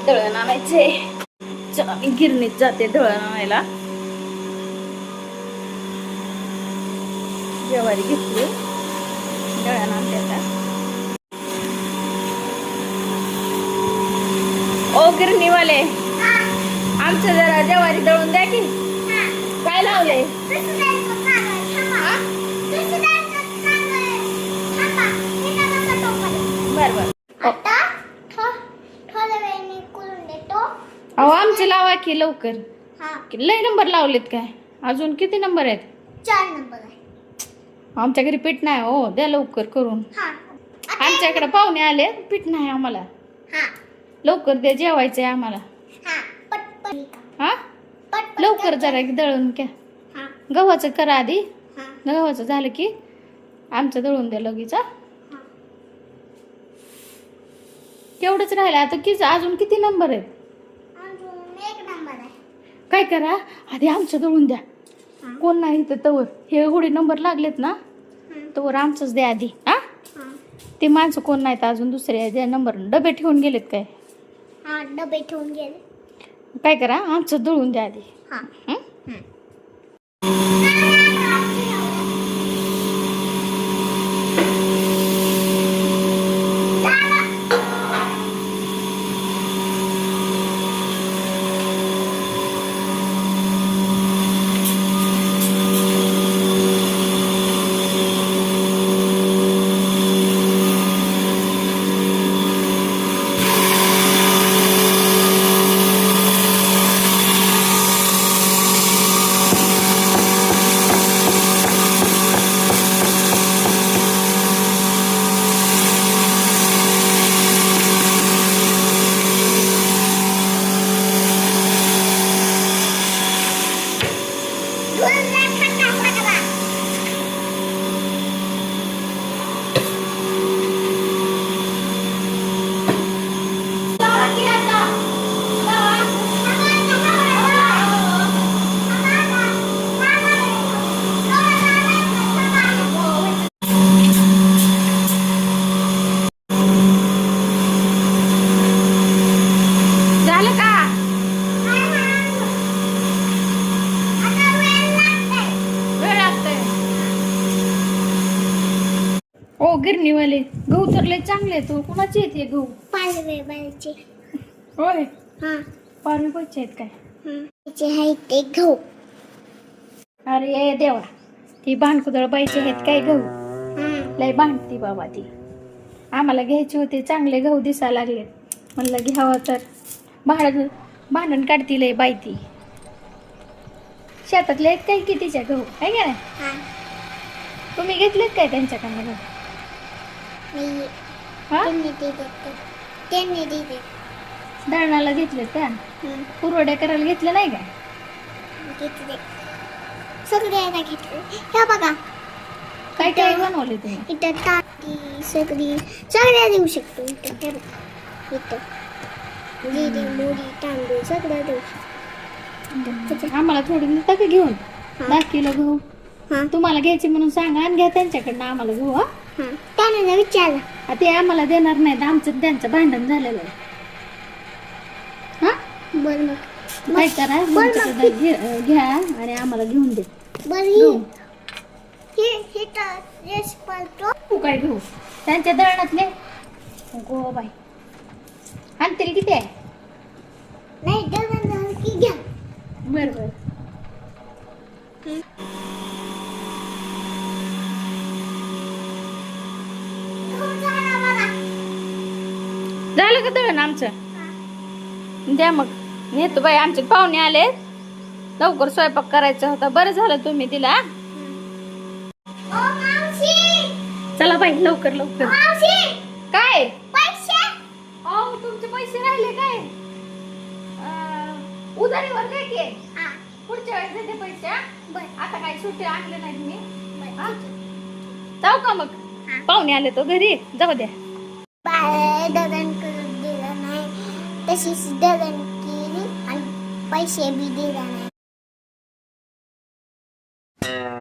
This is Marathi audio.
दळण आणायचे. चला मी गिरणीत जाते दळण आणायला. ज्वारी घेतली, दळण आणते आता. ओ गिरणीवाले, आमचं जरा ज्वारी दळून द्या की. काय लावलंय? बर. अहो आमचे लावा की लवकर. लय नंबर लावलेत काय? अजून किती नंबर आहेत? 4 नंबर आहे. आमच्या घरी पीठ नाही हो, द्या लवकर करून. आमच्याकडे पाहुणे आले, पीठ नाही आम्हाला. लवकर द्या, जेवायचंय आम्हाला. हा लवकर जरा दळून घ्या. गव्हाचं करा आधी. गव्हाचं झालं की आमचं दळून द्या लगेच. केवढंच राहिलं आता. अजून किती नंबर आहेत? काय करा आधी आमचं दळून द्या. कोण नाही तर तवर हे एवढे नंबर लागलेत ना, तवर आमचंच द्या आधी. हा ते माणसं कोण नाहीत अजून, दुसरे द्या नंबर. डबे ठेवून गेलेत काय? डबे ठेवून गेले. काय करा आमचं दळून द्या आधी. गिरणीवाले गहू तर लय चांगले. तो कुणाचे येते गहू? पालवेबाईचे. होय पारवीबाईचे आहेत काय? ते गहू. अरे देवा, ती भांडकुदळ बाईचे आहेत काय गहू? लय भांडती बाबा ती. आम्हाला घ्यायचे होते, चांगले गहू दिसायला लागले. म्हणलं घ्यावं तर भांडण काढती लय बाई ती. शेतातले आहेत काय कितीच्या गहू आहे का नाही? तुम्ही घेतलेत काय त्यांच्याकडनं? दळणाला घेतलेत का? पुरवड्या करायला घेतलं नाही का? सगळ्यांना घेतलं. हे बघा काय काय बनवले तुम्ही? इथं ताटी सगळ्या देऊ शकतो. इथं जिरे मोरी तांदूळ सगळं देऊ शकतो. आम्हाला थोडी देता का घेऊन? 10 किलो गहू. तुम्हाला घ्यायची म्हणून सांगा आणि घ्या त्यांच्याकडनं आम्हाला गहू. त्यांना विचारलं. ते आम्हाला देणार नाहीत. आमचं त्यांचं भांडण झालेलं आहे. बरं काय करा घ्या आणि आम्हाला घेऊन दे. तू काय घेऊ त्यांच्या दळणातले? गो बाई आणतील किती आहे? नाही दळण की घ्या. बरोबर. झालं का दळण आमचं? द्या मग. नेतो बाई, आमचे पाहुणे आले, लवकर स्वयंपाक करायचा होता. बरं झालं तुम्ही दिला. चला बाई लवकर लवकर. काय तुमचे पैसे राहिले काय? उधारीवर काय की पुढच्या वेळेस देते पैसे. आता काही सुट्टे आणले नाही तुम्ही. जाऊ का मग? पाहुणे आले तो घरी. जाऊ द्या. दळण करून दिलं नाही, तशीच दळण केली आणि पैसे बी दिला नाही.